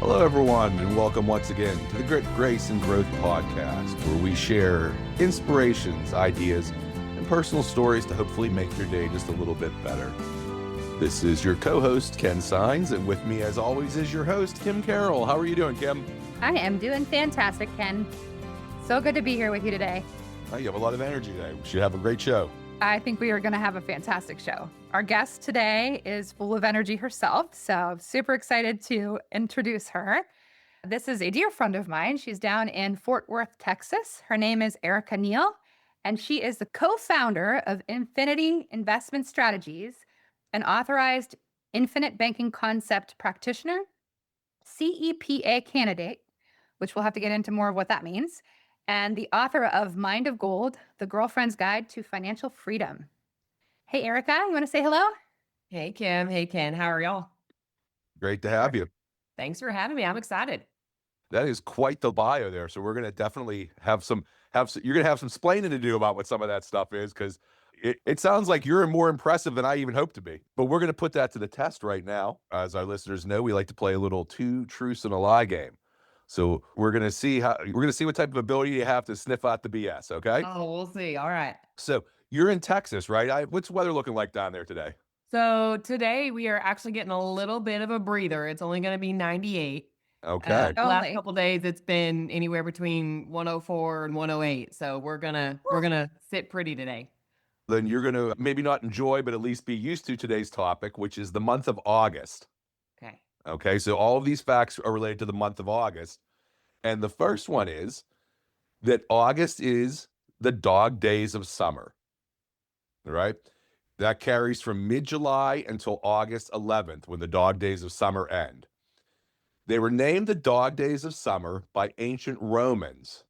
Hello, everyone, and welcome once again to the Grit, Grace, and Growth podcast, where we share inspirations, ideas, and personal stories to hopefully make your day just a little bit better. This is your co-host, Ken Sines, and with me, as always, is your host, Kim Carroll. How are you doing, Kim? I am doing fantastic, Ken. So good to be here with you today. You have a lot of energy today. We should have a great show. I think we are going to have a fantastic show. Our guest today is full of energy herself, so I'm super excited to introduce her. This is a dear friend of mine. She's down in Fort Worth, Texas. Her name is Erica Neal, and she is the co-founder of Infinity Investment Strategies, an authorized infinite banking concept practitioner, CEPA candidate, which we'll have to get into more of what that means, and the author of Mind of Gold, The Girlfriend's Guide to Financial Freedom. Hey, Erica, you want to say hello? Hey, Kim. Hey, Ken. How are y'all? Great to have you. Thanks for having me. I'm excited. That is quite the bio there. So we're going to definitely have some, you're going to have some splaining to do about what some of that stuff is, because it sounds like you're more impressive than I even hoped to be. But we're going to put that to the test right now. As our listeners know, we like to play a little two truths and a lie game. So we're going to see what type of ability you have to sniff out the BS. Okay. Oh, we'll see. All right. So you're in Texas, right? What's the weather looking like down there today? So today we are actually getting a little bit of a breather. It's only going to be 98. Okay. The last couple of days, it's been anywhere between 104 and 108. So we're gonna sit pretty today. Then you're going to maybe not enjoy, but at least be used to today's topic, which is the month of August. Okay. Okay, so all of these facts are related to the month of August. And the first one is that August is the dog days of summer. All right? That carries from mid-July until August 11th, when the dog days of summer end. They were named the dog days of summer by ancient Romans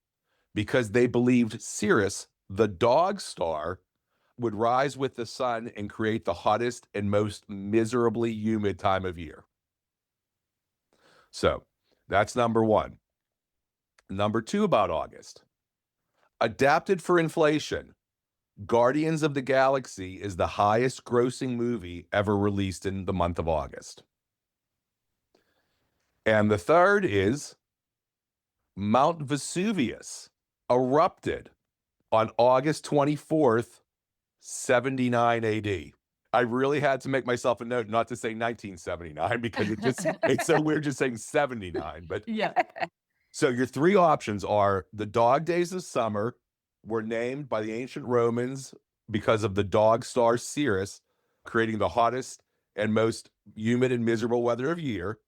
because they believed Sirius, the dog star, would rise with the sun and create the hottest and most miserably humid time of year. So that's number one. Number two about August. Adapted for inflation, Guardians of the Galaxy is the highest grossing movie ever released in the month of August. And the third is Mount Vesuvius erupted on August 24th, 79 AD. I really had to make myself a note not to say 1979 because it's so weird just saying 79. But Yeah. so your three options are the dog days of summer were named by the ancient Romans because of the dog star Sirius creating the hottest and most humid and miserable weather of year.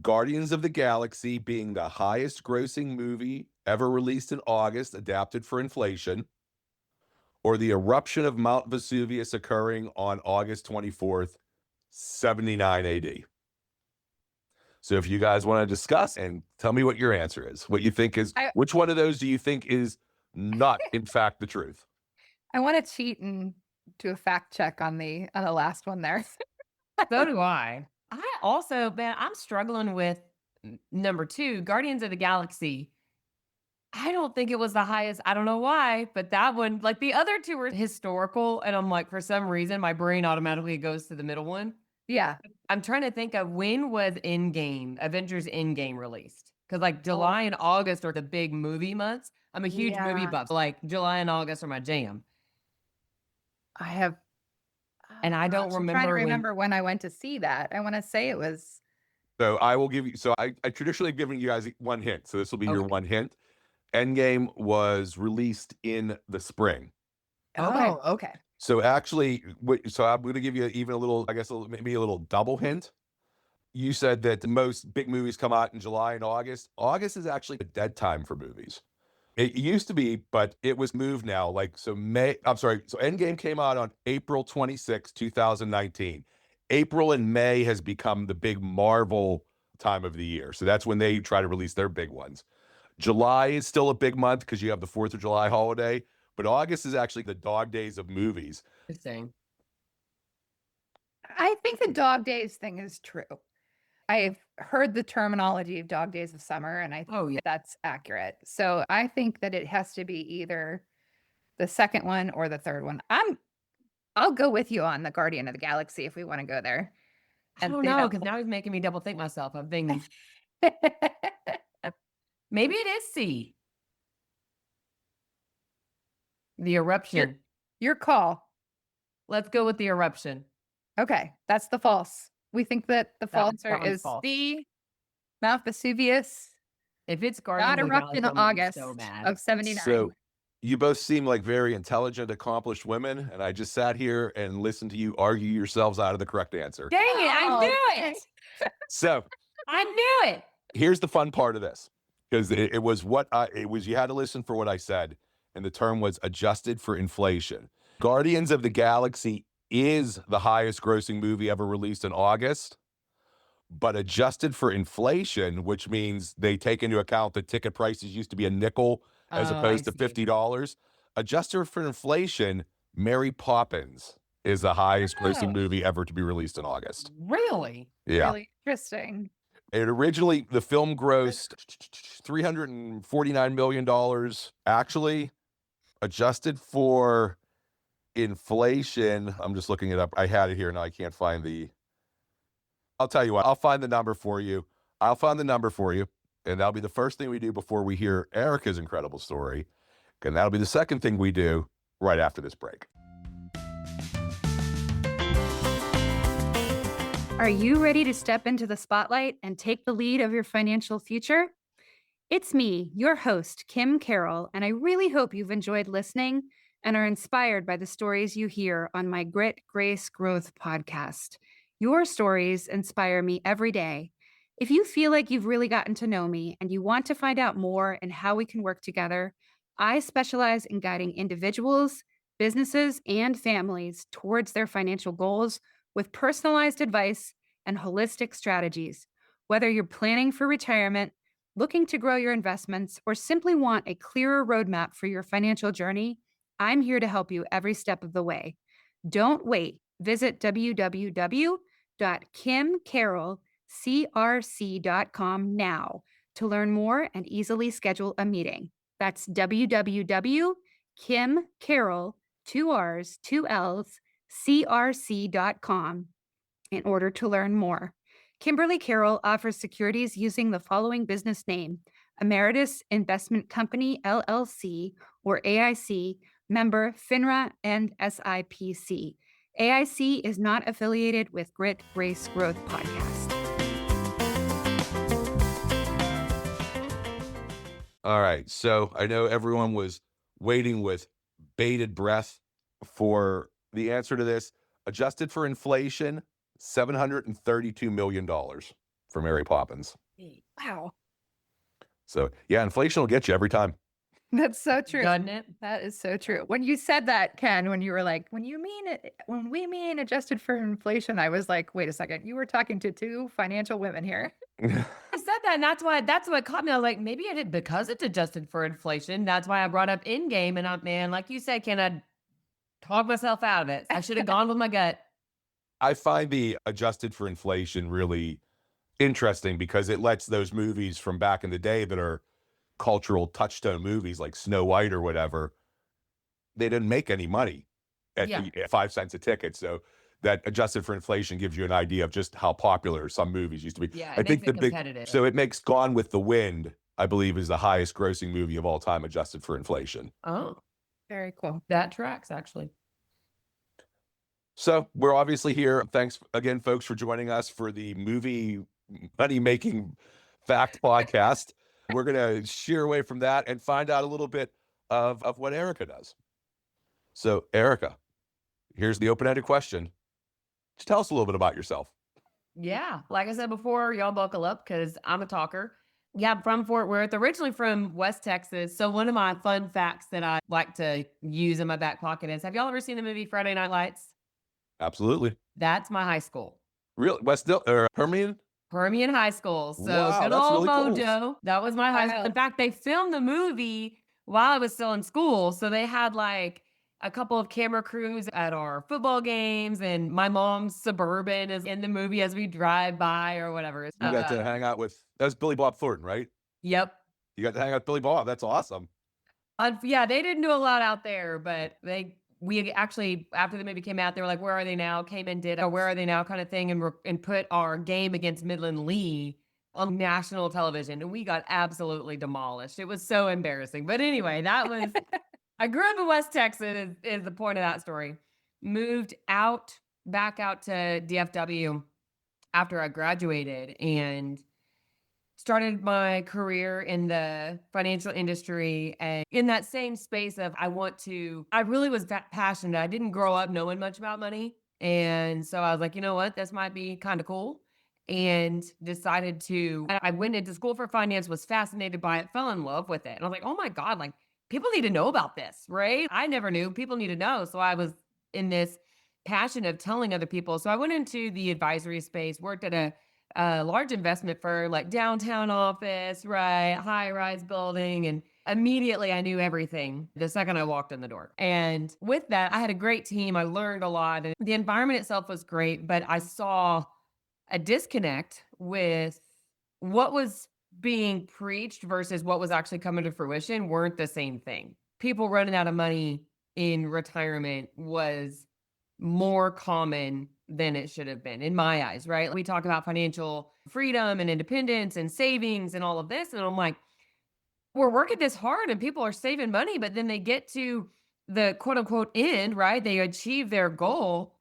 Guardians of the Galaxy being the highest grossing movie ever released in August, adapted for inflation, or the eruption of Mount Vesuvius occurring on August 24th, 79 AD. So if you guys want to discuss and tell me what your answer is, what you think is, which one of those do you think is not, in fact, the truth? I want to cheat and do a fact check on the last one there. So do I. I also, man, I'm struggling with number two, Guardians of the Galaxy. I don't think it was the highest. I don't know why, but that one, like the other two were historical. And I'm like, for some reason, my brain automatically goes to the middle one. Yeah. I'm trying to think of when was Avengers Endgame released? Because like July and August are the big movie months. I'm a huge movie buff. Like July and August are my jam. I have. And I don't remember. I'm trying to remember when I went to see that. I want to say it was. So I will give you, I traditionally have given you guys one hint. So this will be your one hint. Endgame was released in the spring. Okay. So actually, so I'm going to give you even a little, I guess maybe a little double hint. You said that most big movies come out in July and August. August is actually a dead time for movies. It used to be, but it was moved now. So Endgame came out on April 26, 2019. April and May has become the big Marvel time of the year. So that's when they try to release their big ones. July is still a big month because you have the 4th of July holiday, but August is actually the dog days of movies. Interesting. I think the dog days thing is true. I've heard the terminology of dog days of summer, and I think that's accurate. So I think that it has to be either the second one or the third one. I'll go with you on the Guardian of the Galaxy if we want to go there. I don't know, because now he's making me double think myself. I'm thinking maybe it is C. The eruption. Your call. Let's go with the eruption. Okay, that's the false. We think that the false answer one's is false. the Mount Vesuvius If it's Guardians not of the erupted in Galaxy, I'm gonna be August so mad. of 79. So you both seem like very intelligent, accomplished women, and I just sat here and listened to you argue yourselves out of the correct answer. Dang it, I Oh, knew it. So I knew it. here's the fun part of this, because it was you had to listen for what I said, and the term was adjusted for inflation. Guardians of the Galaxy is the highest grossing movie ever released in August, but adjusted for inflation, which means they take into account that ticket prices used to be a nickel as opposed to $50. Adjusted for inflation, Mary Poppins is the highest grossing movie ever to be released in August. Really? Yeah. Really interesting. It originally, the film grossed $349 million. Actually, adjusted for inflation, I'm just looking it up. I had it here, now I can't find I'll tell you what, I'll find the number for you. And that'll be the first thing we do before we hear Erica's incredible story. And that'll be the second thing we do right after this break. Are you ready to step into the spotlight and take the lead of your financial future? It's me, your host, Kim Carroll, and I really hope you've enjoyed listening and are inspired by the stories you hear on my Grit, Grace, Growth podcast. Your stories inspire me every day. If you feel like you've really gotten to know me and you want to find out more and how we can work together, I specialize in guiding individuals, businesses, and families towards their financial goals with personalized advice and holistic strategies. Whether you're planning for retirement, looking to grow your investments, or simply want a clearer roadmap for your financial journey, I'm here to help you every step of the way. Don't wait. Visit www.kimcarrollcrc.com now to learn more and easily schedule a meeting. That's www.kimcarroll.crc.com in order to learn more. Kimberly Carroll offers securities using the following business name: Emeritus Investment Company, LLC, or AIC, member FINRA and SIPC. AIC is not affiliated with Grit, Grace, Growth podcast. All right. So I know everyone was waiting with bated breath for the answer to this. Adjusted for inflation, $732 million for Mary Poppins. Wow. So yeah, inflation will get you every time. That's so true. Doesn't it? That is so true. When you said that, Ken, when you were like, when we mean adjusted for inflation, I was like, wait a second, you were talking to two financial women here. I said that, and that's what caught me. I was like, maybe I did because it's adjusted for inflation. That's why I brought up Endgame, and man, like you said, can I talk myself out of it? I should have gone with my gut. I find the adjusted for inflation really interesting because it lets those movies from back in the day that are cultural touchstone movies like Snow White or whatever, they didn't make any money at 5 cents a ticket. So that adjusted for inflation gives you an idea of just how popular some movies used to be. Yeah, I think so it makes Gone with the Wind, I believe, is the highest grossing movie of all time adjusted for inflation. Oh, very cool. That tracks, actually. So we're obviously here. Thanks again, folks, for joining us for the movie money making fact podcast. We're going to sheer away from that and find out a little bit of what Erica does. So Erica, here's the open-ended question. Just tell us a little bit about yourself. Yeah. Like I said before, y'all buckle up because I'm a talker. Yeah, I'm from Fort Worth, originally from West Texas. So one of my fun facts that I like to use in my back pocket is, have y'all ever seen the movie Friday Night Lights? Absolutely. That's my high school. Really? Permian? Permian High School. So wow, good that's old really Mojo. Cool. That was my high school. In fact, they filmed the movie while I was still in school. So they had like a couple of camera crews at our football games, and my mom's Suburban is in the movie as we drive by or whatever. You got to hang out with, that was Billy Bob Thornton, right? Yep. You got to hang out with Billy Bob. That's awesome. Yeah, they didn't do a lot out there, but we actually, after the movie came out, they were like, "Where are they now?" Came and did a "Where are they now?" kind of thing, and put our game against Midland Lee on national television, and we got absolutely demolished. It was so embarrassing. But anyway, that was I grew up in West Texas. Is the point of that story? Moved out back out to DFW after I graduated and started my career in the financial industry, and in that same space of I really was that passionate. I didn't grow up knowing much about money. And so I was like, you know what, this might be kind of cool. And decided to, I went into school for finance, was fascinated by it, fell in love with it. And I was like, oh my God, like people need to know about this, right? I never knew, people need to know. So I was in this passion of telling other people. So I went into the advisory space, worked at a large investment firm, like downtown office, right? High rise building. And immediately I knew everything the second I walked in the door. And with that, I had a great team. I learned a lot, and the environment itself was great, but I saw a disconnect with what was being preached versus what was actually coming to fruition weren't the same thing. People running out of money in retirement was more common than it should have been in my eyes, right? We talk about financial freedom and independence and savings and all of this. And I'm like, we're working this hard and people are saving money, but then they get to the quote unquote end, right? They achieve their goal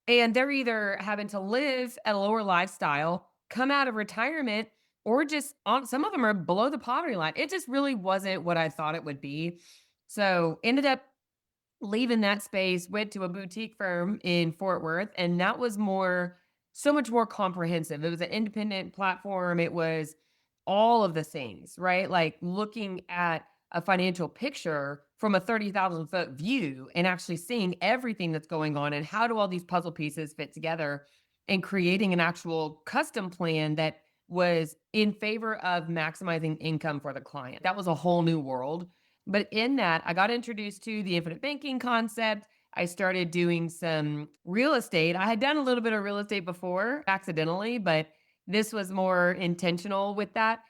and they're either having to live a lower lifestyle, come out of retirement, or just on some of them are below the poverty line. It just really wasn't what I thought it would be. So ended up leaving that space, went to a boutique firm in Fort Worth, and that was so much more comprehensive. It was an independent platform. It was all of the things, right? Like looking at a financial picture from a 30,000-foot view and actually seeing everything that's going on and how do all these puzzle pieces fit together and creating an actual custom plan that was in favor of maximizing income for the client. That was a whole new world. But in that, I got introduced to the infinite banking concept. I started doing some real estate. I had done a little bit of real estate before accidentally, but this was more intentional with that.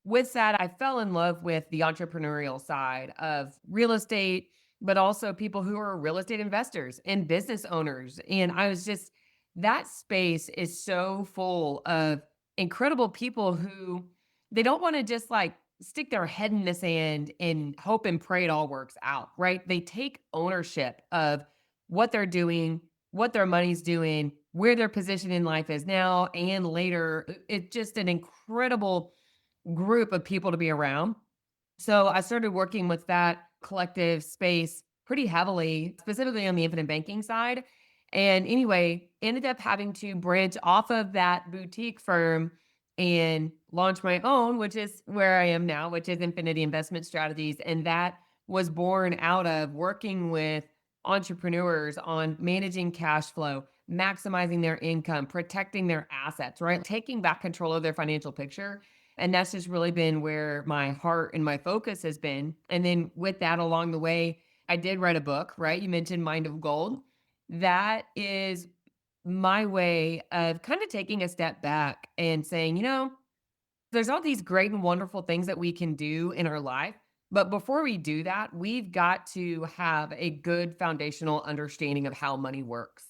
With that, I fell in love with the entrepreneurial side of real estate, but also people who are real estate investors and business owners. And I was just, that space is so full of incredible people who they don't want to just like stick their head in the sand and hope and pray it all works out, right? They take ownership of what they're doing, what their money's doing, where their position in life is now and later. It's just an incredible group of people to be around. So I started working with that collective space pretty heavily, specifically on the infinite banking side. And anyway, ended up having to branch off of that boutique firm and launch my own, which is where I am now, which is Infinity Investment Strategies. And that was born out of working with entrepreneurs on managing cash flow, maximizing their income, protecting their assets, right? Taking back control of their financial picture. And that's just really been where my heart and my focus has been. And then with that along the way, I did write a book, right? You mentioned Mind of Gold. That is my way of kind of taking a step back and saying, there's all these great and wonderful things that we can do in our life. But before we do that, we've got to have a good foundational understanding of how money works.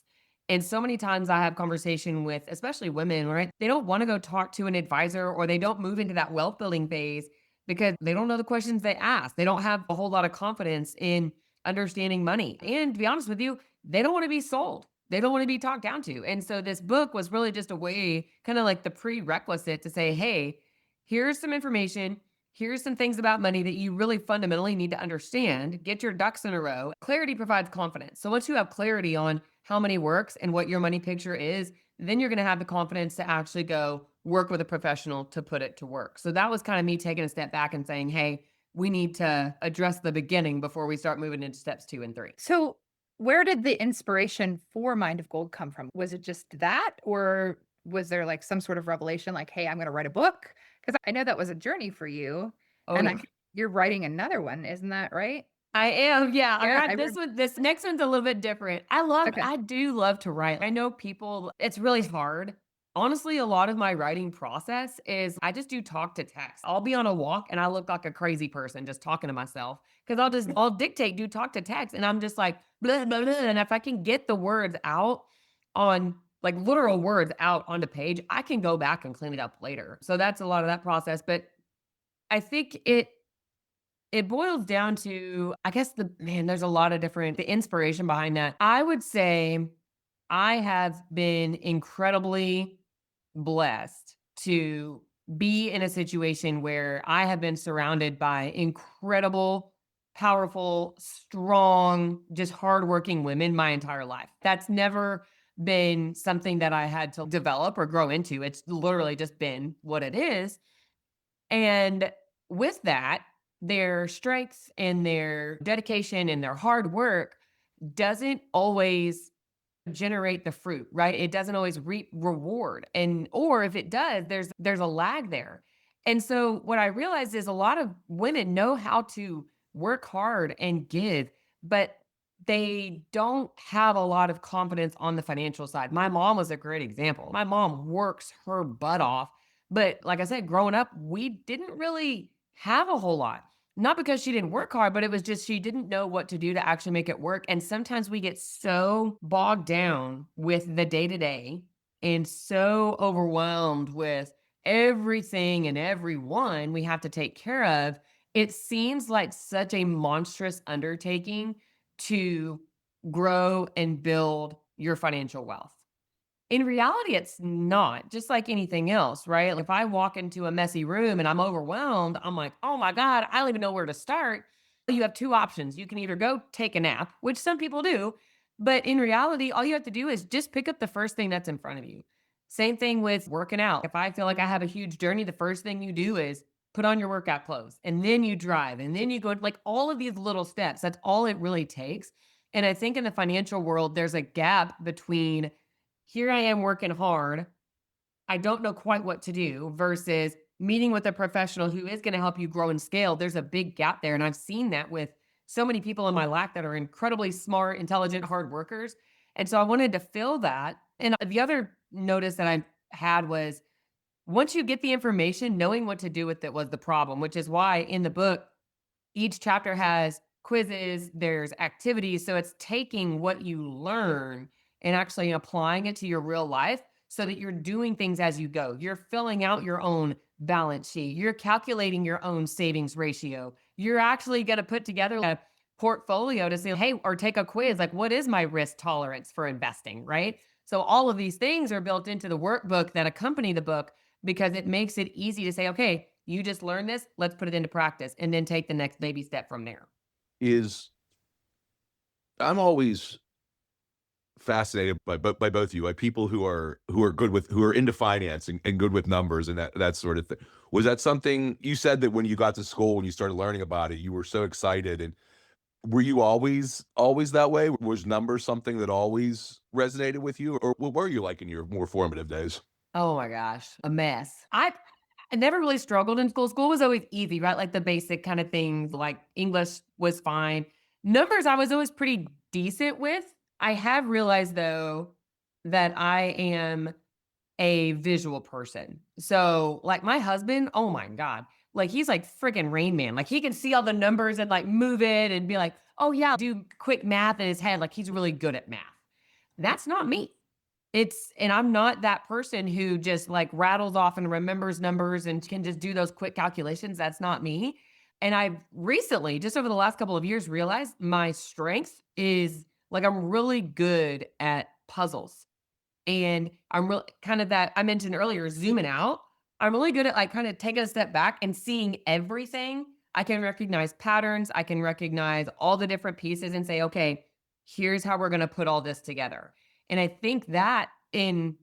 And so many times I have conversation with, especially women, right? They don't want to go talk to an advisor or they don't move into that wealth building phase because they don't know the questions they ask. They don't have a whole lot of confidence in understanding money. And to be honest with you, they don't want to be sold. They don't want to be talked down to. And so this book was really just a way, kind of like the prerequisite to say, hey, here's some information. Here's some things about money that you really fundamentally need to understand. Get your ducks in a row. Clarity provides confidence. So once you have clarity on how money works and what your money picture is, then you're going to have the confidence to actually go work with a professional to put it to work. So that was kind of me taking a step back and saying, hey, we need to address the beginning before we start moving into steps 2 and 3. So, where did the inspiration for Mind of Gold come from? Was it just that, or was there like some sort of revelation, like, "Hey, I'm going to write a book"? Because I know that was a journey for you, Oh, and yeah. you're writing another one, isn't that right? I am. Yeah. I Yeah, got I this read. one. This next one's a little bit different. Okay, I do love to write. I know people, it's really hard. Honestly, a lot of my writing process is I just do talk to text. I'll be on a walk and I look like a crazy person just talking to myself because I'll dictate, do talk to text, and I'm just like blah, blah, blah. And if I can get the words out on like literal words out on the page, I can go back and clean it up later. So that's a lot of that process. But I think it boils down to, I guess there's a lot of different the inspiration behind that. I would say I have been incredibly blessed to be in a situation where I have been surrounded by incredible, powerful, strong, just hardworking women my entire life. That's never been something that I had to develop or grow into. It's literally just been what it is. And with that, their strengths and their dedication and their hard work doesn't always generate the fruit, right? It doesn't always reap reward. And or if it does, there's a lag there. And so what I realized is a lot of women know how to work hard and give, but they don't have a lot of confidence on the financial side. My mom was a great example. My mom works her butt off, but like I said, growing up, we didn't really have a whole lot. Not because she didn't work hard, but it was just she didn't know what to do to actually make it work. And sometimes we get so bogged down with the day to day and so overwhelmed with everything and everyone we have to take care of. It seems like such a monstrous undertaking to grow and build your financial wealth. In reality, it's not, just like anything else, right? Like if I walk into a messy room and I'm overwhelmed, I'm like, oh my God, I don't even know where to start. You have two options. You can either go take a nap, which some people do, but in reality, all you have to do is just pick up the first thing that's in front of you. Same thing with working out. If I feel like I have a huge journey, the first thing you do is put on your workout clothes and then you drive and then you go like all of these little steps. That's all it really takes. And I think in the financial world, there's a gap between here I am working hard. I don't know quite what to do versus meeting with a professional who is going to help you grow and scale. There's a big gap there. And I've seen that with so many people in my life that are incredibly smart, intelligent, hard workers. And so I wanted to fill that. And the other notice that I had was once you get the information, knowing what to do with it was the problem, which is why in the book, each chapter has quizzes, there's activities. So it's taking what you learn and actually applying it to your real life so that you're doing things as you go. You're filling out your own balance sheet. You're calculating your own savings ratio. You're actually going to put together a portfolio to say, hey, or take a quiz like, what is my risk tolerance for investing? Right. So all of these things are built into the workbook that accompany the book because it makes it easy to say, okay, you just learned this, let's put it into practice and then take the next baby step from there. Is I'm always fascinated by both of you, by people who are good with who are into finance and good with numbers and that sort of thing. Was that something you said that when you got to school and you started learning about it, you were so excited and were you always that way? Was numbers something that always resonated with you, or what were you like in your more formative days? Oh my gosh, a mess. I never really struggled in school. School was always easy, right? Like the basic kind of things, like English was fine. Numbers, I was always pretty decent with. I have realized though that I am a visual person. So, like my husband, oh my God, like he's like freaking Rain Man. Like he can see all the numbers and like move it and be like, oh yeah, do quick math in his head. Like he's really good at math. That's not me. And I'm not that person who just like rattles off and remembers numbers and can just do those quick calculations. That's not me. And I've recently, just over the last couple of years, realized my strength is like I'm really good at puzzles. And I'm really kind of that I mentioned earlier, zooming out. I'm really good at like kind of taking a step back and seeing everything. I can recognize patterns. I can recognize all the different pieces and say, okay, here's how we're going to put all this together. And I think that in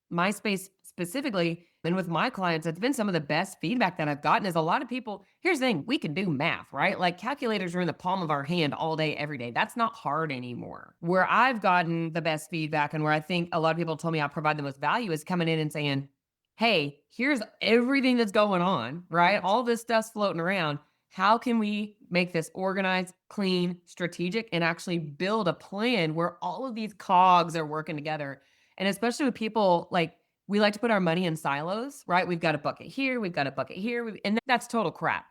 my space specifically, and with my clients, it's been some of the best feedback that I've gotten is a lot of people, here's the thing, we can do math, right? Like calculators are in the palm of our hand all day, every day. That's not hard anymore. Where I've gotten the best feedback and where I think a lot of people told me I provide the most value is coming in and saying, hey, here's everything that's going on, right? All this stuff's floating around. How can we make this organized, clean, strategic, and actually build a plan where all of these cogs are working together? And especially with people like, we like to put our money in silos, right? We've got a bucket here, we've got a bucket here, and that's total crap.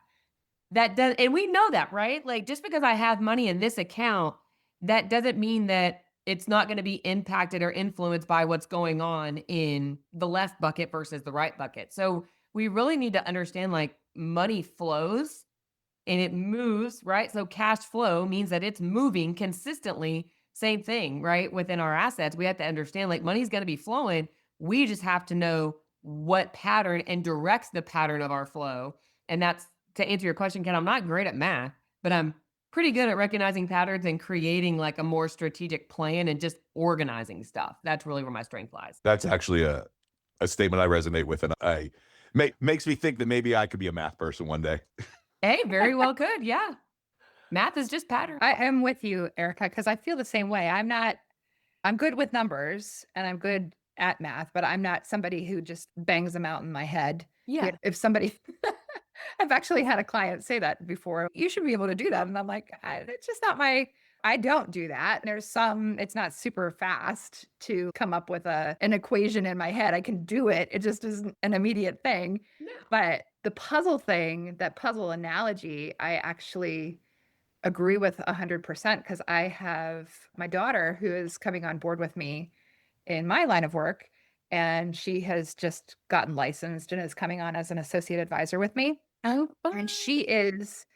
That does, and we know that, right? Like, just because I have money in this account, that doesn't mean that it's not going to be impacted or influenced by what's going on in the left bucket versus the right bucket. So we really need to understand like money flows and it moves, right? So cash flow means that it's moving consistently. Same thing, right? Within our assets, we have to understand like money's going to be flowing. We just have to know what pattern and directs the pattern of our flow. And that's to answer your question, Ken. I'm not great at math, but I'm pretty good at recognizing patterns and creating like a more strategic plan and just organizing stuff. That's really where my strength lies. That's actually a statement I resonate with, and I makes me think that maybe I could be a math person one day. Hey, very well could. Yeah. Math is just pattern. I am with you, Erica, because I feel the same way. I'm good with numbers and I'm good at math, but I'm not somebody who just bangs them out in my head. Yeah. If somebody, I've actually had a client say that before. You should be able to do that. And I'm like, it's just not I don't do that. It's not super fast to come up with an equation in my head. I can do it. It just isn't an immediate thing. No. But the puzzle thing, that puzzle analogy, I actually agree with 100% because I have my daughter who is coming on board with me in my line of work, and she has just gotten licensed and is coming on as an associate advisor with me. Oh, And she is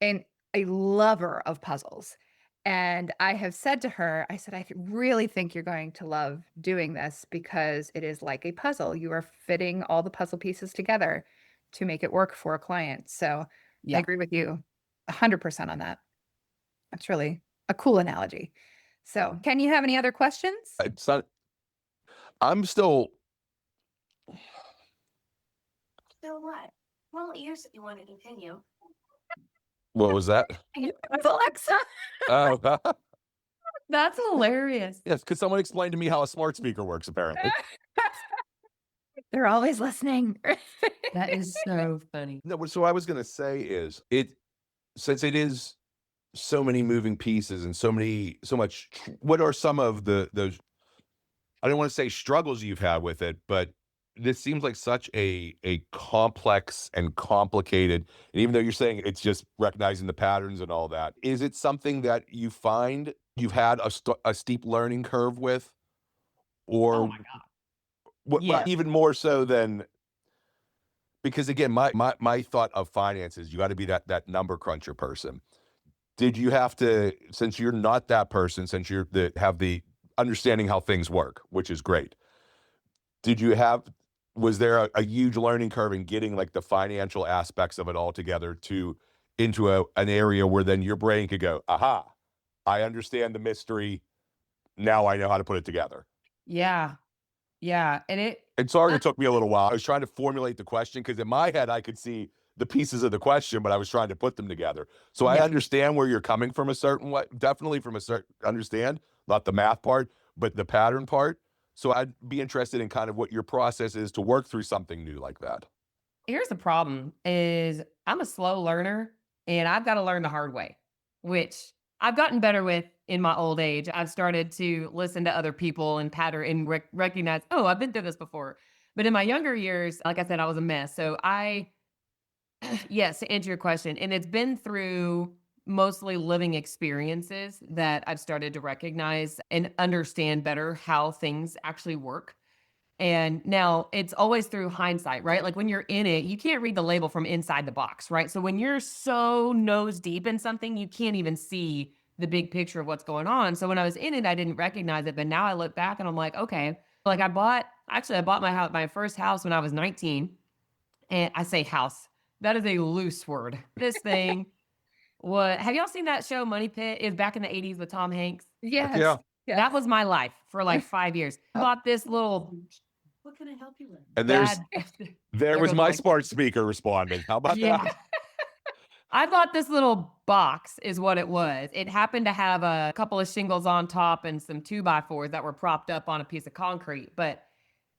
a lover of puzzles. And I have said to her, I said, really think you're going to love doing this because it is like a puzzle. You are fitting all the puzzle pieces together to make it work for a client. So I yeah. agree with you 100% on that. That's really a cool analogy. So, Ken, you have any other questions? It's not. I'm still. So what? Well, ears if you want to continue. What was that? With Alexa. Oh, That's hilarious. yes. Could someone explain to me how a smart speaker works? Apparently, They're always listening. That is so funny. no. So I was going to say is since it is so many moving pieces and so much. What are some of those? I don't want to say struggles you've had with it, but this seems like such a complex and complicated. And even though you're saying it's just recognizing the patterns and all that, is it something that you find you've had a steep learning curve with, or Oh my God. what? Yeah. Even more so than because again, my thought of finances, you got to be that number cruncher person. Did you have to, since you're not that person, since have the understanding how things work, which is great. Was there a huge learning curve in getting like the financial aspects of it all together into an area where then your brain could go, aha, I understand the mystery. Now I know how to put it together. Yeah. Yeah. And sorry it took me a little while. I was trying to formulate the question because in my head I could see the pieces of the question, but I was trying to put them together. So I Yeah. understand where you're coming from a certain way, definitely from a certain understand, not the math part, but the pattern part. So I'd be interested in kind of what your process is to work through something new like that. Here's the problem is I'm a slow learner and I've got to learn the hard way, which I've gotten better with in my old age. I've started to listen to other people and pattern and recognize, oh, I've been through this before. But in my younger years, like I said, I was a mess. So yes, to answer your question, and it's been through mostly living experiences that I've started to recognize and understand better how things actually work. And now it's always through hindsight, right? Like when you're in it, you can't read the label from inside the box, right? So when you're so nose deep in something, you can't even see the big picture of what's going on. So when I was in it, I didn't recognize it. But now I look back and I'm like, okay, like I bought my first house when I was 19. And I say house, that is a loose word. This thing, have y'all seen that show Money Pit? It's back in the 80s with Tom Hanks. Yes. Yeah. Yes. That was my life for like 5 years. I bought this little What can I help you with? And bad. there was goes my my- smart speaker responding. How about Yeah. that? I thought this little box is what it was. It happened to have a couple of shingles on top and some 2x4s that were propped up on a piece of concrete, but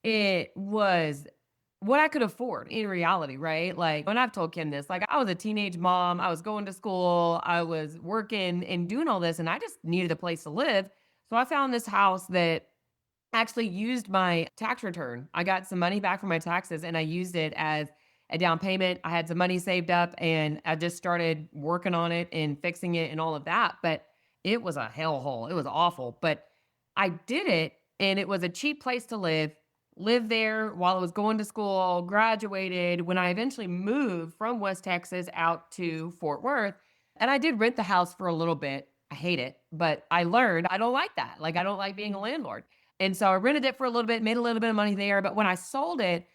it was what I could afford in reality, right? Like when I've told Kim this, like I was a teenage mom, I was going to school, I was working and doing all this, and I just needed a place to live. So I found this house that actually used my tax return. I got some money back from my taxes and I used it as a down payment. I had some money saved up and I just started working on it and fixing it and all of that. But it was a hellhole. It was awful. But I did it and it was a cheap place to live. Lived there while I was going to school, graduated. When I eventually moved from West Texas out to Fort Worth, and I did rent the house for a little bit. I hate it, but I learned I don't like that. Like, I don't like being a landlord. And so I rented it for a little bit, made a little bit of money there. But when I sold it,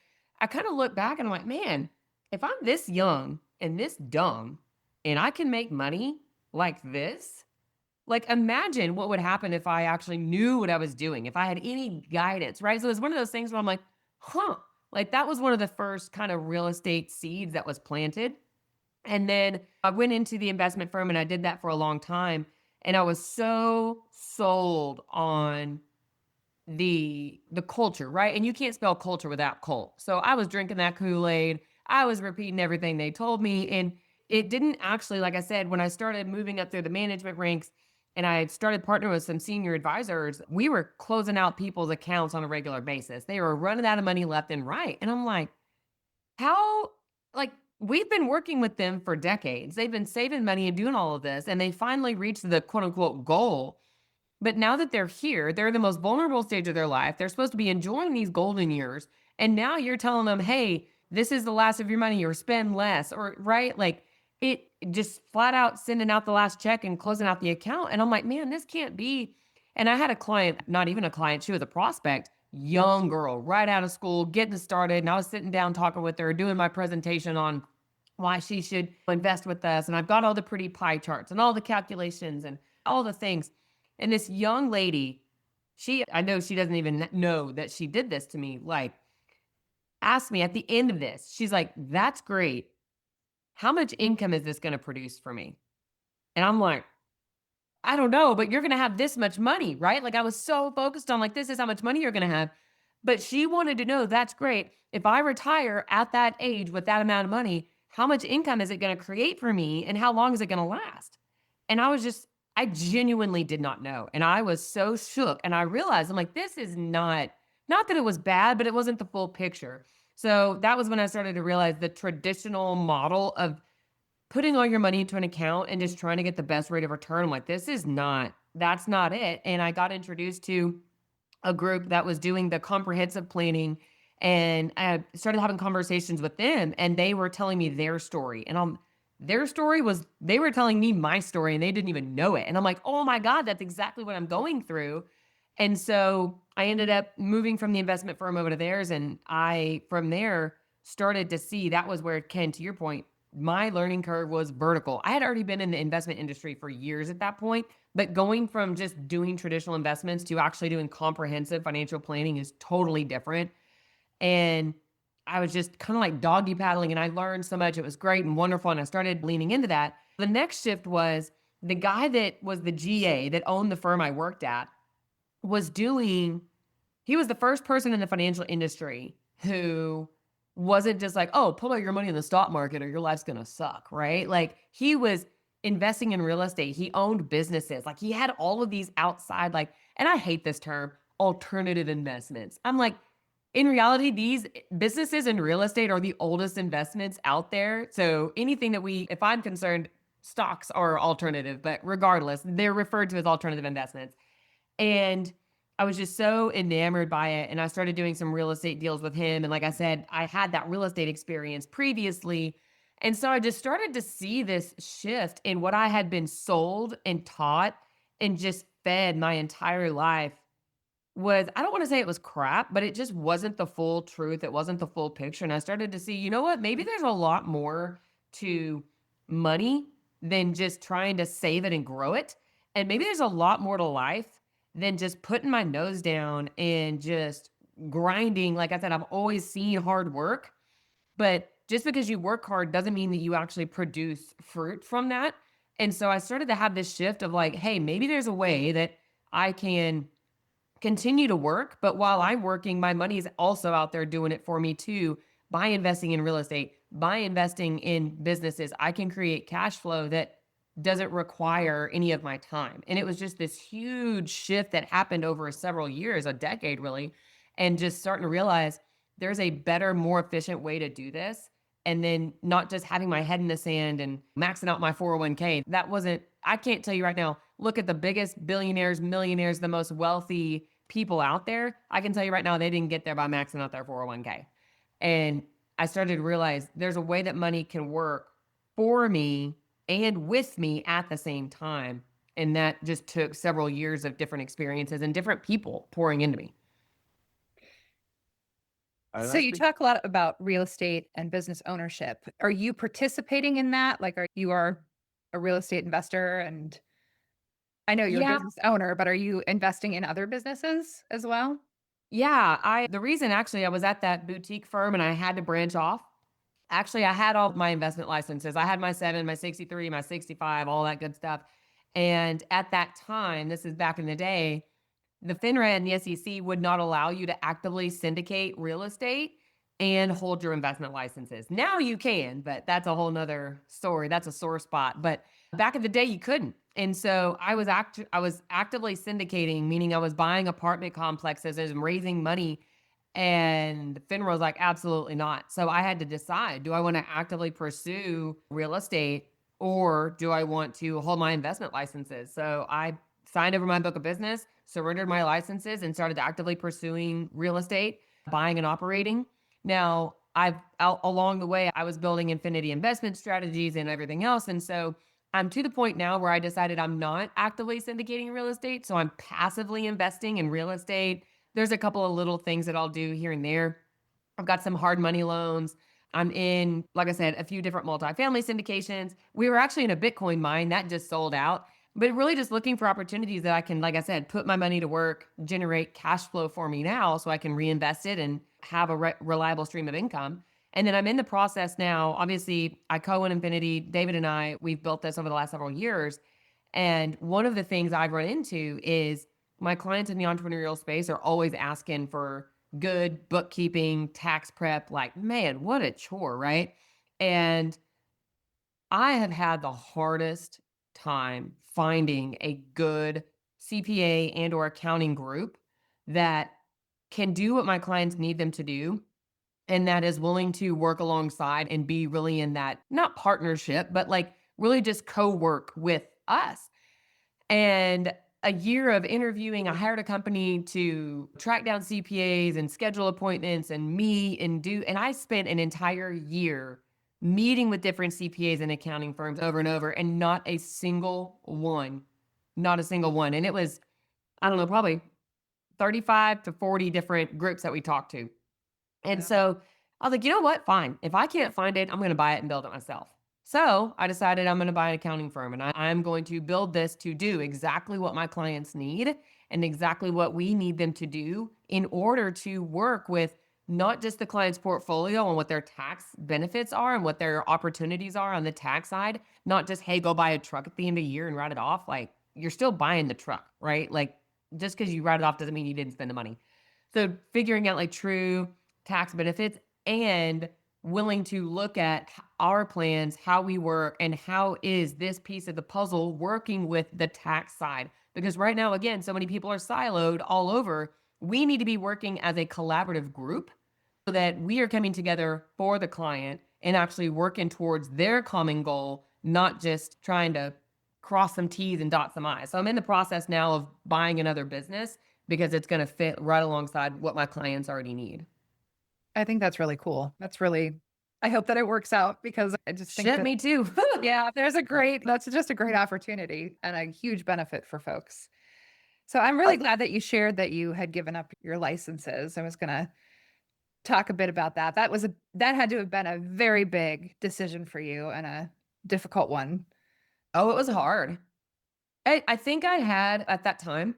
I kind of look back and I'm like, man, if I'm this young and this dumb and I can make money like this, like imagine what would happen if I actually knew what I was doing, if I had any guidance, right? So it's one of those things where I'm like, huh, like that was one of the first kind of real estate seeds that was planted. And then I went into the investment firm and I did that for a long time. And I was so sold on the culture, right? And you can't spell culture without cult. So I was drinking that Kool-Aid. I was repeating everything they told me. And it didn't actually, like I said, when I started moving up through the management ranks and I started partnering with some senior advisors, we were closing out people's accounts on a regular basis. They were running out of money left and right. And I'm like, how, like, we've been working with them for decades. They've been saving money and doing all of this. And they finally reached the quote unquote goal. But now that they're here, they're the most vulnerable stage of their life. They're supposed to be enjoying these golden years. And now you're telling them, hey, this is the last of your money or spend less or right. Like it just flat out sending out the last check and closing out the account. And I'm like, man, this can't be. And I had a client, not even a client, she was a prospect, young girl, right out of school, getting started. And I was sitting down talking with her, doing my presentation on why she should invest with us. And I've got all the pretty pie charts and all the calculations and all the things. And this young lady, I know she doesn't even know that she did this to me, like asked me at the end of this, she's like, that's great. How much income is this going to produce for me? And I'm like, I don't know, but you're going to have this much money, right? Like I was so focused on like, this is how much money you're going to have. But she wanted to know, that's great. If I retire at that age with that amount of money, how much income is it going to create for me? And how long is it going to last? And I genuinely did not know. And I was so shook. And I realized, I'm like, this is not that it was bad, but it wasn't the full picture. So that was when I started to realize the traditional model of putting all your money into an account and just trying to get the best rate of return. I'm like, that's not it. And I got introduced to a group that was doing the comprehensive planning. And I started having conversations with them and they were telling me their story. And their story was, they were telling me my story and they didn't even know it. And I'm like, oh my God, that's exactly what I'm going through. And so I ended up moving from the investment firm over to theirs. And from there, started to see that was where, Ken, to your point, my learning curve was vertical. I had already been in the investment industry for years at that point, but going from just doing traditional investments to actually doing comprehensive financial planning is totally different. And I was just kind of like doggy paddling and I learned so much. It was great and wonderful. And I started leaning into that. The next shift was the guy that was the GA that owned the firm I worked at he was the first person in the financial industry who wasn't just like, oh, put all your money in the stock market or your life's going to suck, right? Like he was investing in real estate. He owned businesses. Like he had all of these outside, like, and I hate this term, alternative investments. I'm like, in reality, these businesses in real estate are the oldest investments out there. So anything if I'm concerned, stocks are alternative, but regardless, they're referred to as alternative investments. And I was just so enamored by it. And I started doing some real estate deals with him. And like I said, I had that real estate experience previously. And so I just started to see this shift in what I had been sold and taught and just fed my entire life I don't want to say it was crap, but it just wasn't the full truth. It wasn't the full picture. And I started to see, you know what? Maybe there's a lot more to money than just trying to save it and grow it. And maybe there's a lot more to life than just putting my nose down and just grinding. Like I said, I've always seen hard work, but just because you work hard doesn't mean that you actually produce fruit from that. And so I started to have this shift of like, hey, maybe there's a way that I can continue to work, but while I'm working, my money is also out there doing it for me too. By investing in real estate, by investing in businesses, I can create cash flow that doesn't require any of my time. And it was just this huge shift that happened over several years, a decade really, and just starting to realize there's a better, more efficient way to do this. and then not just having my head in the sand and maxing out my 401k. That wasn't, I can't tell you right now, look at the biggest billionaires, millionaires, the most wealthy people out there. I can tell you right now, they didn't get there by maxing out their 401k. And I started to realize there's a way that money can work for me and with me at the same time. And that just took several years of different experiences and different people pouring into me. And So I you think talk a lot about real estate and business ownership. Are you participating in that? Like, are you are a real estate investor, and I know you're a Yeah. business owner, but are you investing in other businesses as well? Yeah. The reason actually I was at that boutique firm and I had to branch off. Actually, I had all my investment licenses. I had my 7, my 63, my 65, all that good stuff. And at that time, this is back in the day, the FINRA and the SEC would not allow you to actively syndicate real estate and hold your investment licenses. Now you can, but that's a whole nother story. That's a sore spot. But back in the day, you couldn't. And so I was actively syndicating, meaning I was buying apartment complexes and raising money. And FINRA was like, absolutely not. So I had to decide, do I want to actively pursue real estate or do I want to hold my investment licenses? So I signed over my book of business, surrendered my licenses, and started actively pursuing real estate, buying and operating. Now, along the way, I was building infinity investment strategies and everything else. And so I'm to the point now where I decided I'm not actively syndicating real estate. So I'm passively investing in real estate. There's a couple of little things that I'll do here and there. I've got some hard money loans. I'm in, like I said, a few different multifamily syndications. We were actually in a Bitcoin mine that just sold out, but really just looking for opportunities that I can, like I said, put my money to work, generate cash flow for me now so I can reinvest it and have a reliable stream of income. And then I'm in the process now. Obviously, I co-own Infinity. David and I, we've built this over the last several years. And one of the things I've run into is my clients in the entrepreneurial space are always asking for good bookkeeping, tax prep. Like, man, what a chore, right? And I have had the hardest time finding a good CPA and or accounting group that can do what my clients need them to do and that is willing to work alongside and be really in that not partnership, but like really just co-work with us. And a year of interviewing, I hired a company to track down CPAs and schedule appointments and meet and do. And I spent an entire year meeting with different CPAs and accounting firms over and over, and not a single one, not a single one. And it was, I don't know, probably 35 to 40 different groups that we talked to. And Yeah. so I was like, you know what? Fine. If I can't find it, I'm going to buy it and build it myself. So I decided I'm going to buy an accounting firm and I'm going to build this to do exactly what my clients need and exactly what we need them to do in order to work with not just the client's portfolio and what their tax benefits are and what their opportunities are on the tax side, not just, hey, go buy a truck at the end of the year and write it off. Like you're still buying the truck, right? Like just because you write it off doesn't mean you didn't spend the money. So figuring out like true tax benefits and willing to look at our plans, how we work, and how is this piece of the puzzle working with the tax side. Because right now, again, so many people are siloed all over. We need to be working as a collaborative group so that we are coming together for the client and actually working towards their common goal, not just trying to cross some T's and dot some I's. So I'm in the process now of buying another business because it's going to fit right alongside what my clients already need. I think that's really cool. That's really, I hope that it works out because I just think Shit, that, me too. yeah, that's just a great opportunity and a huge benefit for folks. So I'm really glad that you shared that you had given up your licenses. I was going to talk a bit about that. That had to have been a very big decision for you and a difficult one. Oh, it was hard. I think I had at that time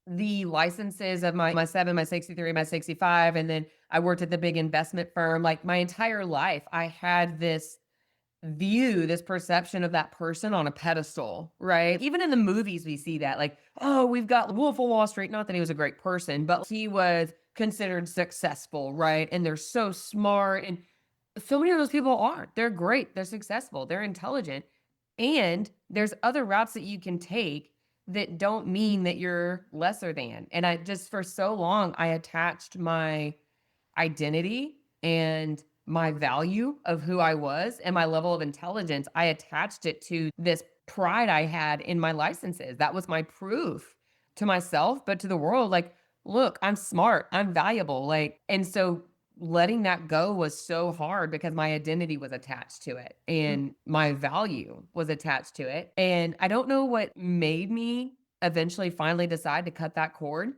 the licenses of my 7, my 63, my 65, and then I worked at the big investment firm. Like my entire life, I had this view, this perception of that person on a pedestal, right? Even in the movies, we see that. Like, oh, we've got Wolf of Wall Street. Not that he was a great person, but he was considered successful, right? And they're so smart. And so many of those people aren't. They're great. They're successful. They're intelligent. And there's other routes that you can take that don't mean that you're lesser than. And I just, for so long, I attached my identity and my value of who I was and my level of intelligence, I attached it to this pride I had in my licenses. That was my proof to myself, but to the world, like, look, I'm smart, I'm valuable. Like, and so letting that go was so hard because my identity was attached to it and my value was attached to it. And I don't know what made me eventually finally decide to cut that cord.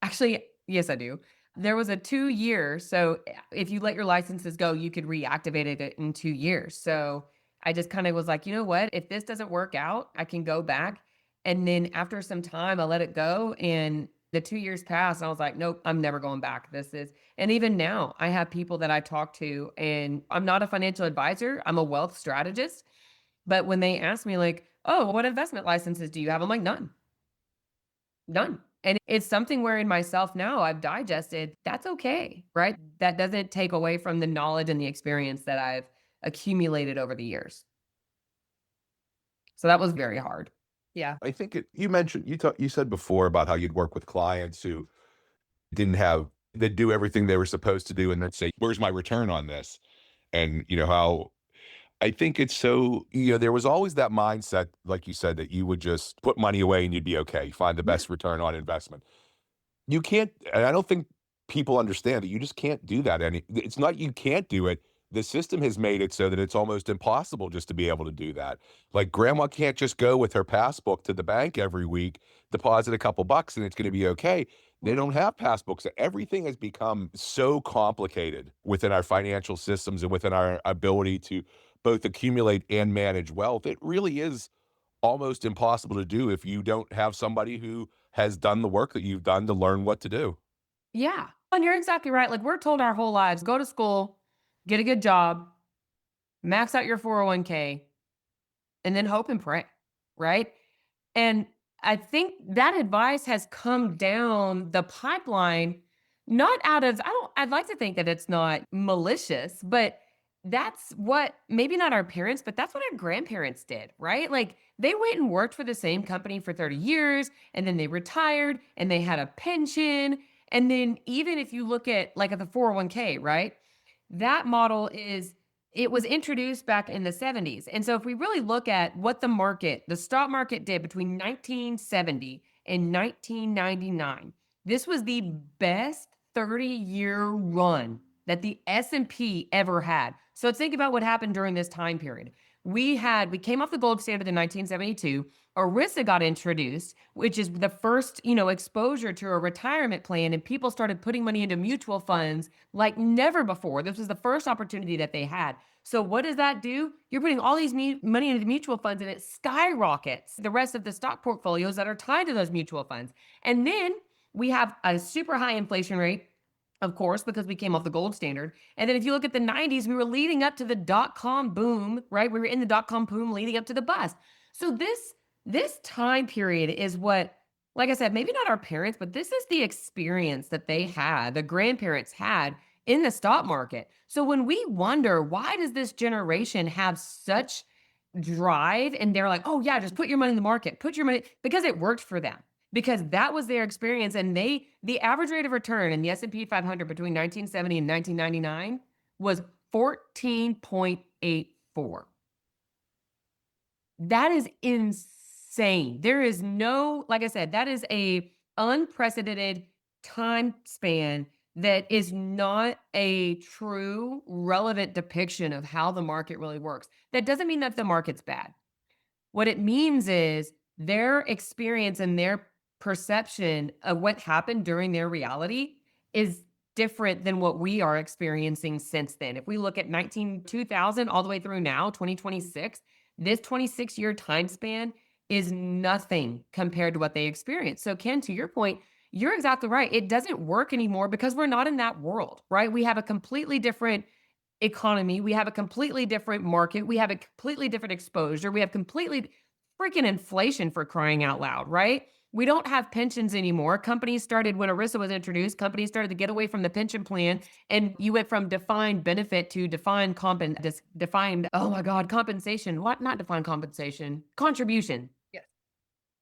Actually, yes, I do. There was a 2 year. So if you let your licenses go, you could reactivate it in 2 years. So I just kind of was like, you know what? If this doesn't work out, I can go back. And then after some time, I let it go. And the 2 years passed. And I was like, nope, I'm never going back. And even now, I have people that I talk to, and I'm not a financial advisor, I'm a wealth strategist. But when they ask me, like, oh, what investment licenses do you have? I'm like, none. None. And it's something where in myself now I've digested, that's okay, right? That doesn't take away from the knowledge and the experience that I've accumulated over the years. So that was very hard. Yeah. I think you mentioned you said before about how you'd work with clients who didn't have they'd do everything they were supposed to do and then say, "Where's my return on this?" And how I think it's so, there was always that mindset, like you said, that you would just put money away and you'd be okay, find the Yeah. best return on investment. You can't, and I don't think people understand that you just can't do that it's not you can't do it. The system has made it so that it's almost impossible just to be able to do that. Like grandma can't just go with her passbook to the bank every week, deposit a couple bucks and it's going to be okay. They don't have passbooks. Everything has become so complicated within our financial systems and within our ability to both accumulate and manage wealth. It really is almost impossible to do if you don't have somebody who has done the work that you've done to learn what to do. Yeah. And you're exactly right. Like we're told our whole lives, go to school, get a good job, max out your 401k, and then hope and pray. Right. And I think that advice has come down the pipeline, not out of, I'd like to think that it's not malicious, but that's what, maybe not our parents, but that's what our grandparents did, right? Like they went and worked for the same company for 30 years and then they retired and they had a pension. And then even if you look at like at the 401k, right? That model it was introduced back in the 70s. And so if we really look at what the stock market did between 1970 and 1999, this was the best 30-year run that the S&P ever had. So let's think about what happened during this time period. We came off the gold standard in 1972. ERISA got introduced, which is the first, exposure to a retirement plan, and people started putting money into mutual funds like never before. This was the first opportunity that they had. So what does that do? You're putting all these money into the mutual funds and it skyrockets the rest of the stock portfolios that are tied to those mutual funds. And then we have a super high inflation rate, of course, because we came off the gold standard. And then if you look at the 90s, we were leading up to the dot-com boom, right? We were in the dot-com boom leading up to the bust. So this time period is what, like I said, maybe not our parents, but this is the experience that they had, the grandparents had in the stock market. So when we wonder, why does this generation have such drive? And they're like, oh yeah, just put your money in the market, because it worked for them, because that was their experience. And the average rate of return in the S&P 500 between 1970 and 1999 was 14.84. That is insane. There is no, like I said, that is a unprecedented time span that is not a true relevant depiction of how the market really works. That doesn't mean that the market's bad. What it means is their experience and their perception of what happened during their reality is different than what we are experiencing since then. If we look at 2000 all the way through now, 2026, this 26-year time span is nothing compared to what they experienced. So Ken, to your point, you're exactly right. It doesn't work anymore because we're not in that world, right? We have a completely different economy. We have a completely different market. We have a completely different exposure. We have completely freaking inflation, for crying out loud, right? We don't have pensions anymore. Companies started, when ERISA was introduced, companies started to get away from the pension plan, and you went from defined benefit to oh my God, compensation. What? Not defined compensation. Contribution. Yes.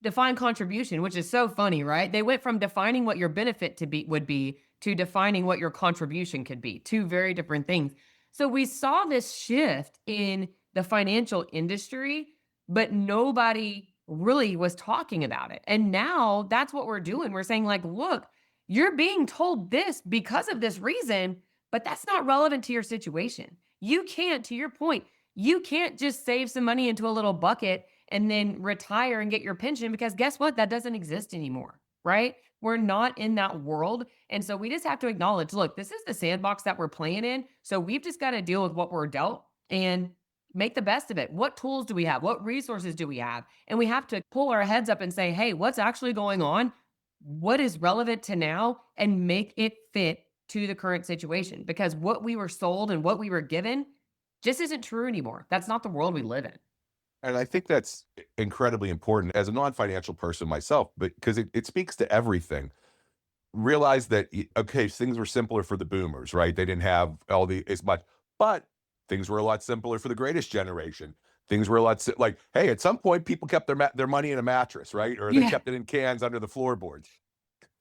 Defined contribution, which is so funny, right? They went from defining what your benefit would be to defining what your contribution could be. Two very different things. So we saw this shift in the financial industry, but nobody really was talking about it. And now that's what we're doing. We're saying, like, look, you're being told this because of this reason, but that's not relevant to your situation. You can't, to your point, you can't just save some money into a little bucket and then retire and get your pension because guess what? That doesn't exist anymore, right? We're not in that world. And so we just have to acknowledge, look, this is the sandbox that we're playing in. So we've just got to deal with what we're dealt and make the best of it. What tools do we have? What resources do we have? And we have to pull our heads up and say, hey, what's actually going on? What is relevant to now and make it fit to the current situation? Because what we were sold and what we were given just isn't true anymore. That's not the world we live in. And I think that's incredibly important as a non-financial person myself, but because it speaks to everything. Realize that, okay, things were simpler for the boomers, right? They didn't have all the as much, but things were a lot simpler for the greatest generation. Things were a lot like, hey, at some point, people kept their money in a mattress, right? Or they Yeah. kept it in cans under the floorboards.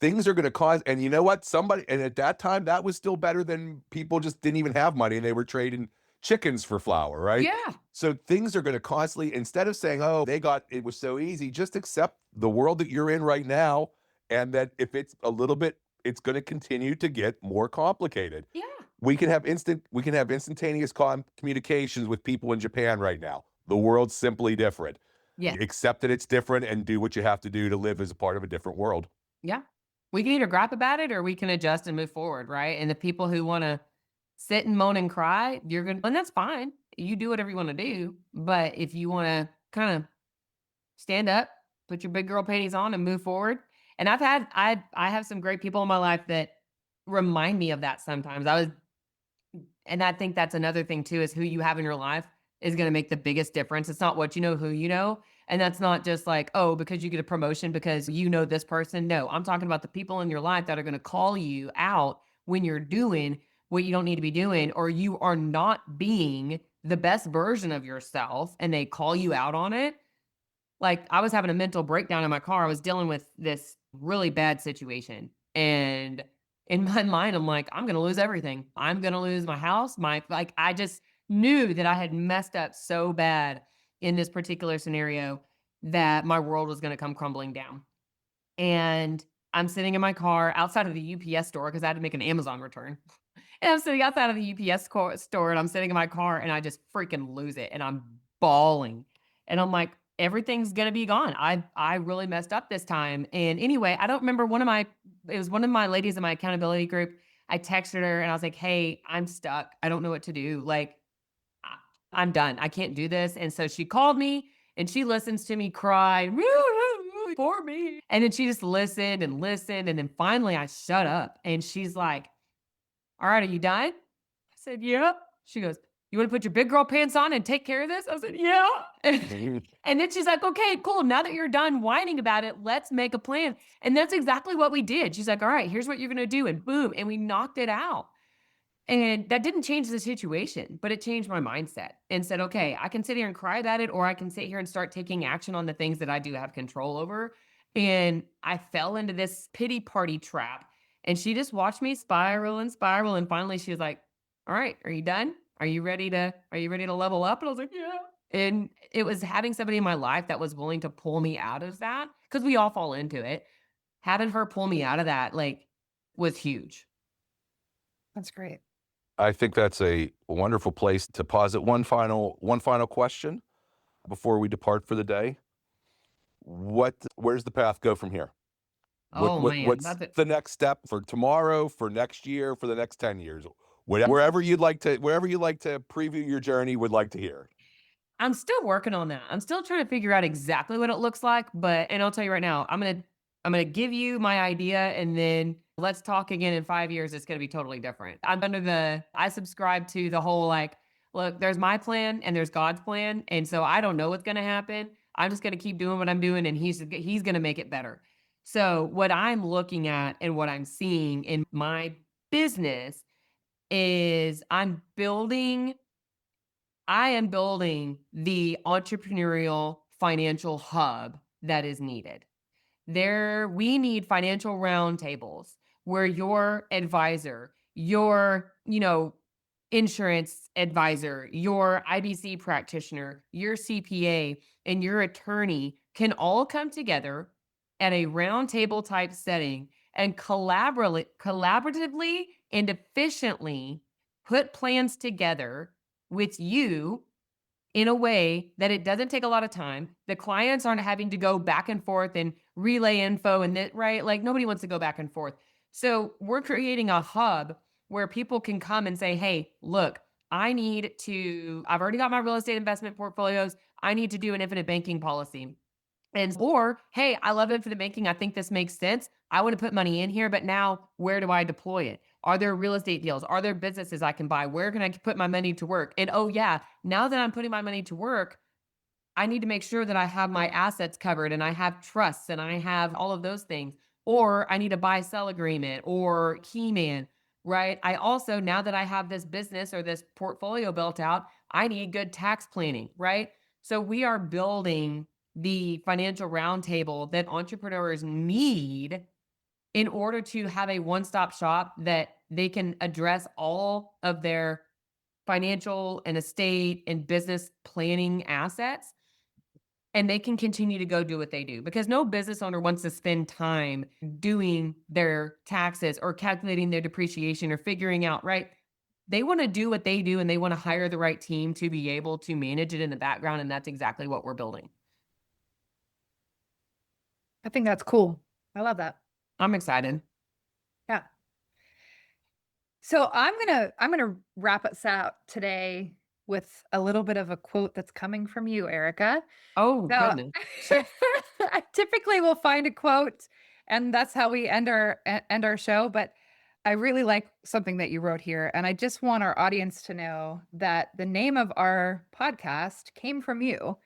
Things are going to cause, and you know what? Somebody, and at that time, that was still better than people just didn't even have money and they were trading chickens for flour, right? Yeah. So things are going to constantly, instead of saying, oh, it was so easy, just accept the world that you're in right now. And that if it's a little bit, it's going to continue to get more complicated. Yeah. We can have instantaneous communications with people in Japan right now. The world's simply different. Yeah. Accept that it's different and do what you have to do to live as a part of a different world. Yeah. We can either grap about it or we can adjust and move forward, right? And the people who want to sit and moan and cry, you're going to, and that's fine. You do whatever you want to do. But if you want to kind of stand up, put your big girl panties on and move forward. And I have some great people in my life that remind me of that sometimes. And I think that's another thing too, is who you have in your life is going to make the biggest difference. It's not what you know, who you know. And that's not just like, oh, because you get a promotion because you know this person. No, I'm talking about the people in your life that are going to call you out when you're doing what you don't need to be doing, or you are not being the best version of yourself and they call you out on it. Like, I was having a mental breakdown in my car. I was dealing with this really bad situation. And in my mind, I'm like, I'm going to lose everything. I'm going to lose my house. I just knew that I had messed up so bad in this particular scenario that my world was going to come crumbling down. And I'm sitting in my car outside of the UPS store because I had to make an Amazon return. And I'm sitting outside of the store and I'm sitting in my car and I just freaking lose it. And I'm bawling. And I'm like, everything's gonna be gone. I really messed up this time. And anyway, I don't remember it was one of my ladies in my accountability group. I texted her and I was like, hey, I'm stuck. I don't know what to do. Like, I'm done. I can't do this. And so she called me and she listens to me cry for me. And then she just listened and listened. And then finally I shut up and she's like, all right, are you done? I said, yeah. She goes, you want to put your big girl pants on and take care of this? I said, yeah. And then she's like, okay, cool. Now that you're done whining about it, let's make a plan. And that's exactly what we did. She's like, all right, here's what you're going to do. And boom. And we knocked it out. And that didn't change the situation, but it changed my mindset and said, okay, I can sit here and cry about it, or I can sit here and start taking action on the things that I do have control over. And I fell into this pity party trap. And she just watched me spiral and spiral. And finally she was like, all right, are you done? Are you ready to level up? And I was like, yeah. And it was having somebody in my life that was willing to pull me out of that, because we all fall into it. Having her pull me out of that, like, was huge. That's great. I think that's a wonderful place to pause it. One final question before we depart for the day. Where's the path go from here? Oh man, What's that's it. the next step for tomorrow, for next year, for the next 10 years? Wherever you'd like to preview your journey, would like to hear. I'm still working on that. I'm still trying to figure out exactly what it looks like, and I'll tell you right now, I'm gonna give you my idea and then let's talk again in 5 years. It's gonna be totally different. I subscribe to the whole like, look, there's my plan and there's God's plan. And so I don't know what's gonna happen. I'm just gonna keep doing what I'm doing and he's gonna make it better. So what I'm looking at and what I'm seeing in my business is I am building the entrepreneurial financial hub that is needed. We need financial roundtables where your advisor, your, insurance advisor, your IBC practitioner, your CPA, and your attorney can all come together at a roundtable type setting and collaboratively and efficiently put plans together with you in a way that it doesn't take a lot of time. The clients aren't having to go back and forth and relay info and that, right? Like nobody wants to go back and forth. So we're creating a hub where people can come and say, hey, look, I've already got my real estate investment portfolios. I need to do an infinite banking policy. Or, hey, I love infinite banking. I think this makes sense. I want to put money in here, but now where do I deploy it? Are there real estate deals? Are there businesses I can buy? Where can I put my money to work? And oh, yeah, now that I'm putting my money to work, I need to make sure that I have my assets covered and I have trusts and I have all of those things. Or I need a buy sell agreement or key man, right? I also, now that I have this business or this portfolio built out, I need good tax planning, right? So we are building the financial roundtable that entrepreneurs need in order to have a one-stop shop that they can address all of their financial and estate and business planning assets, and they can continue to go do what they do, because no business owner wants to spend time doing their taxes or calculating their depreciation or figuring out, right? They want to do what they do and they want to hire the right team to be able to manage it in the background. And that's exactly what we're building. I think that's cool. I love that. I'm excited. Yeah. So I'm gonna wrap us out today with a little bit of a quote that's coming from you, Erica. Oh, So goodness. I typically will find a quote, and that's how we end our show. But I really like something that you wrote here, and I just want our audience to know that the name of our podcast came from you.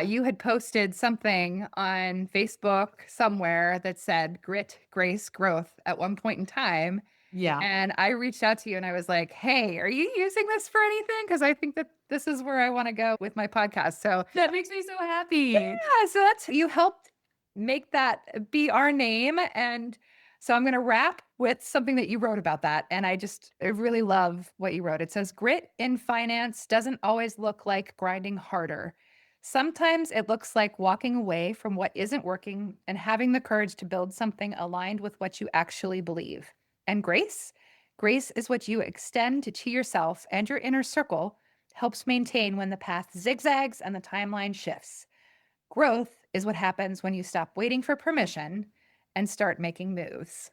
You had posted something on Facebook somewhere that said grit, grace, growth at one point in time. Yeah. And I reached out to you and I was like, hey, are you using this for anything? Because I think that this is where I want to go with my podcast. So, That makes me so happy. yeah, so that's, you helped make that be our name. And so I'm going to wrap with something that you wrote about that. And I really love what you wrote. It says, grit in finance doesn't always look like grinding harder. Sometimes it looks like walking away from what isn't working and having the courage to build something aligned with what you actually believe. And grace? Grace is what you extend to yourself and your inner circle, helps maintain when the path zigzags and the timeline shifts. Growth is what happens when you stop waiting for permission and start making moves.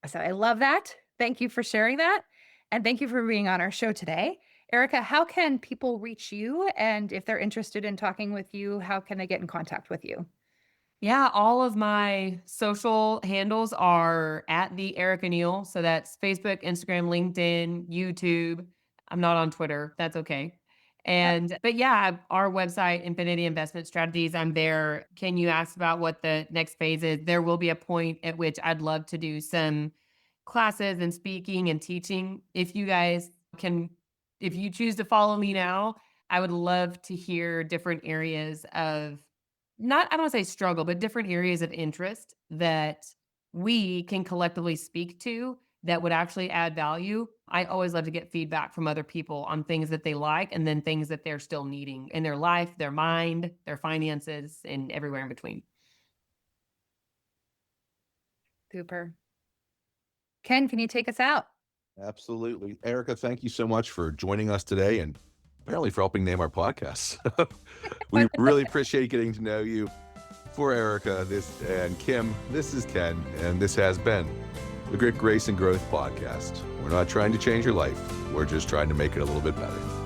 So I love that. Thank you for sharing that. And thank you for being on our show today. Erica, how can people reach you? And if they're interested in talking with you, how can they get in contact with you? Yeah, all of my social handles are at the Erica Neal. So that's Facebook, Instagram, LinkedIn, YouTube. I'm not on Twitter. That's okay. But yeah, our website, Infinity Investment Strategies, I'm there. Can you ask about what the next phase is? There will be a point at which I'd love to do some classes and speaking and teaching. If you choose to follow me now, I would love to hear different areas of I don't want to say struggle, but different areas of interest that we can collectively speak to that would actually add value. I always love to get feedback from other people on things that they like and then things that they're still needing in their life, their mind, their finances, and everywhere in between. Super. Ken, can you take us out? Absolutely. Erica, thank you so much for joining us today and apparently for helping name our podcast. We really appreciate getting to know you. For Erica and Kim, this is Ken, and this has been the Grit, Grace, and Growth podcast. We're not trying to change your life. We're just trying to make it a little bit better.